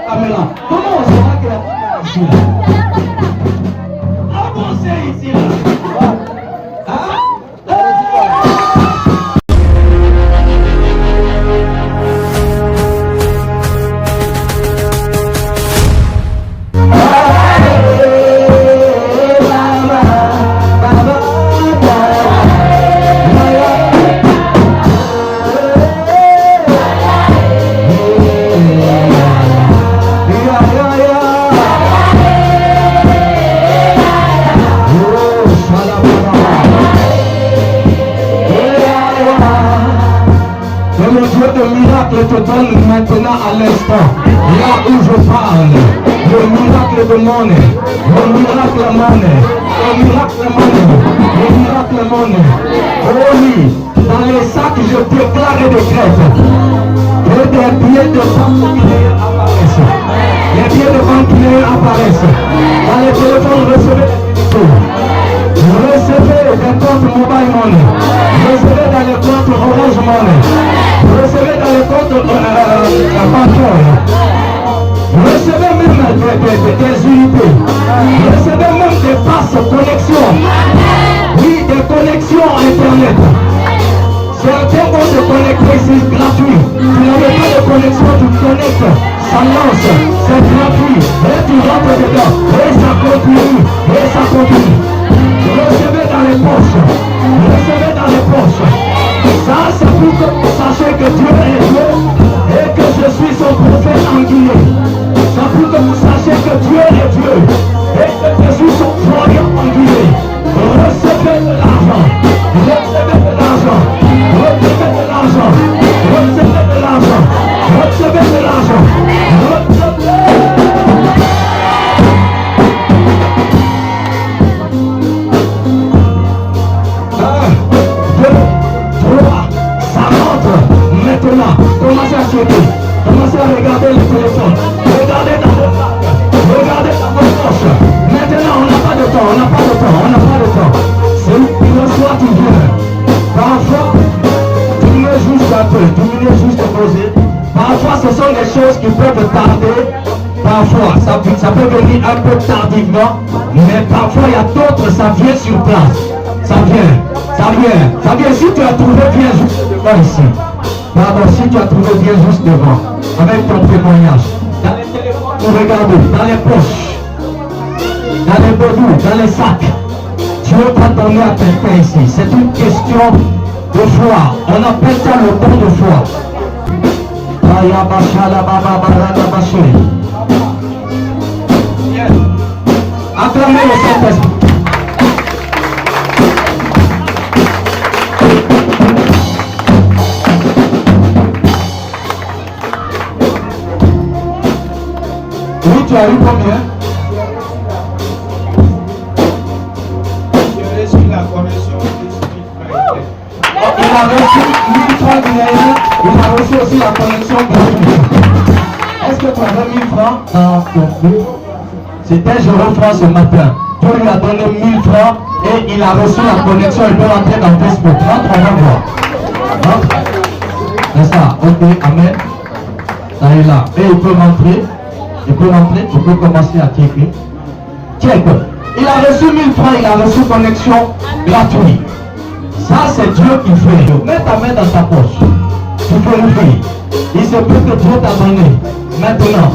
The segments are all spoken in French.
caméra. Comment on saura que la femme est ici là? Ah bon, c'est ici là. Hein? Te donne maintenant à l'instant, là où je parle, le miracle de monnaie, le miracle monnaie, le miracle monnaie, le miracle monnaie. Oh oui, dans les sacs je déclare et décrète que des billets de banquiers apparaissent. Les billets de banquiers apparaissent. Dans les téléphones, recevez des comptes mobile money, recevez dans les comptes Orange Money, recevez dans les comptes bancaires, recevez même des unités, recevez même des passes connexions, oui, des connexions internet. Certains vont se connecter, c'est gratuit. Tu n'avais pas de connexion, tu te connectes, ça lance, c'est gratuit, et tu rentres dedans, et ça continue, et ça continue. Recevez dans les poches, recevez dans les poches. Ça, c'est pour que vous sachiez que Dieu est Dieu et que je suis son prophète en Guinée. C'est pour que vous sachiez que Dieu est Dieu et que je suis son croyant en Guinée. Recevez de l'argent, recevez de l'argent, recevez de l'argent, recevez de l'argent, recevez de l'argent, Maintenant, commencez à checker, commencez à regarder le téléphone, regardez dans vos sacs, regardez dans vos poches. Maintenant, on n'a pas de temps, on n'a pas de temps, on n'a pas de temps. C'est le soir qui vient. Parfois, diminuez juste un peu, diminuez juste poser. Parfois, ce sont des choses qui peuvent tarder. Parfois, ça peut venir un peu tardivement, mais parfois, il y a d'autres, ça vient sur place. Ça vient, ça vient, ça vient. Si tu as trouvé, viens juste devant ici. Pardon, si tu as trouvé, viens juste devant, avec ton témoignage. Dans les téléphones, vous regardez, dans les poches, dans les bedous, dans les sacs. Dieu t'a donné à quelqu'un ici. C'est une question de foi. On appelle ça le don de foi. Acclamez le Saint-Esprit. Oui, tu as eu combien? J'ai reçu la connexion du Spirit. Il a reçu 1000 francs guinéens, il a reçu aussi la connexion gratuite. Est-ce que tu avais 1000 francs dans ton flux? C'était Jérôme Franc ce matin. Dieu lui a donné 1000 francs et il a reçu la connexion. Il peut rentrer dans Facebook. Rentre, on va voir. Rentre. C'est ça, ok, amen. Ça est là. Et il peut rentrer. Il peut rentrer, il peut commencer à checker. Check. Il a reçu 1000 francs, il a reçu connexion gratuite. Ça, c'est Dieu qui fait. Mets ta main dans ta poche. Tu peux l'ouvrir. Il se peut que Dieu t'a donné. Maintenant,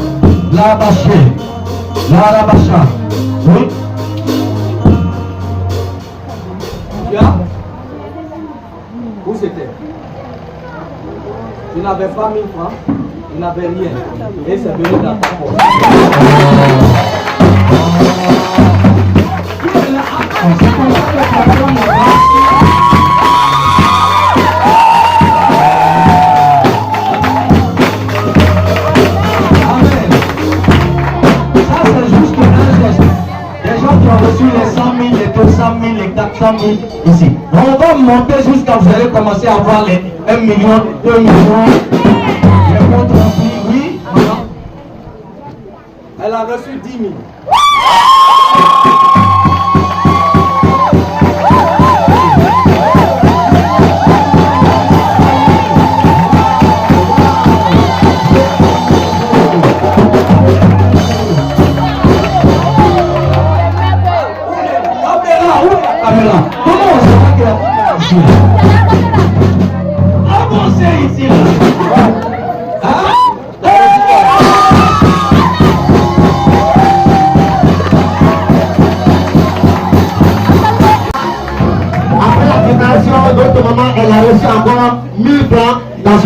la bâche. La bacha. Oui. Tu as? Où c'était? Tu n'avais pas 1000 francs? Tu n'avais rien. Et c'est venu dans ta poche. Les 100 000, les 200 000, les 400 000 ici. On va monter jusqu'à vous allez commencer à avoir les 1 million, 2 millions. Les comptes remplis, oui. Elle a reçu 10 000.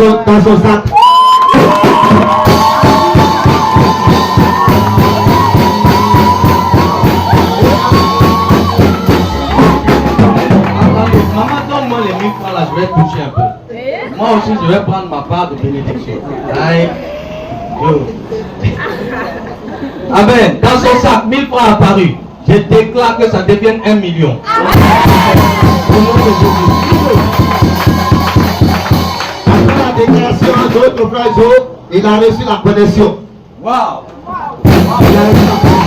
son sac. Maman, donne-moi les 1000 francs là, je vais toucher un peu. Moi aussi, je vais prendre ma part de bénédiction. Aïe. Yo. Amen. Dans son sac, 1000 francs apparus. Je déclare que ça devienne 1 million. Au nom de Jésus. Après la déclaration d'autres frères, il a reçu la connexion. Wow. Il a reçu la connexion.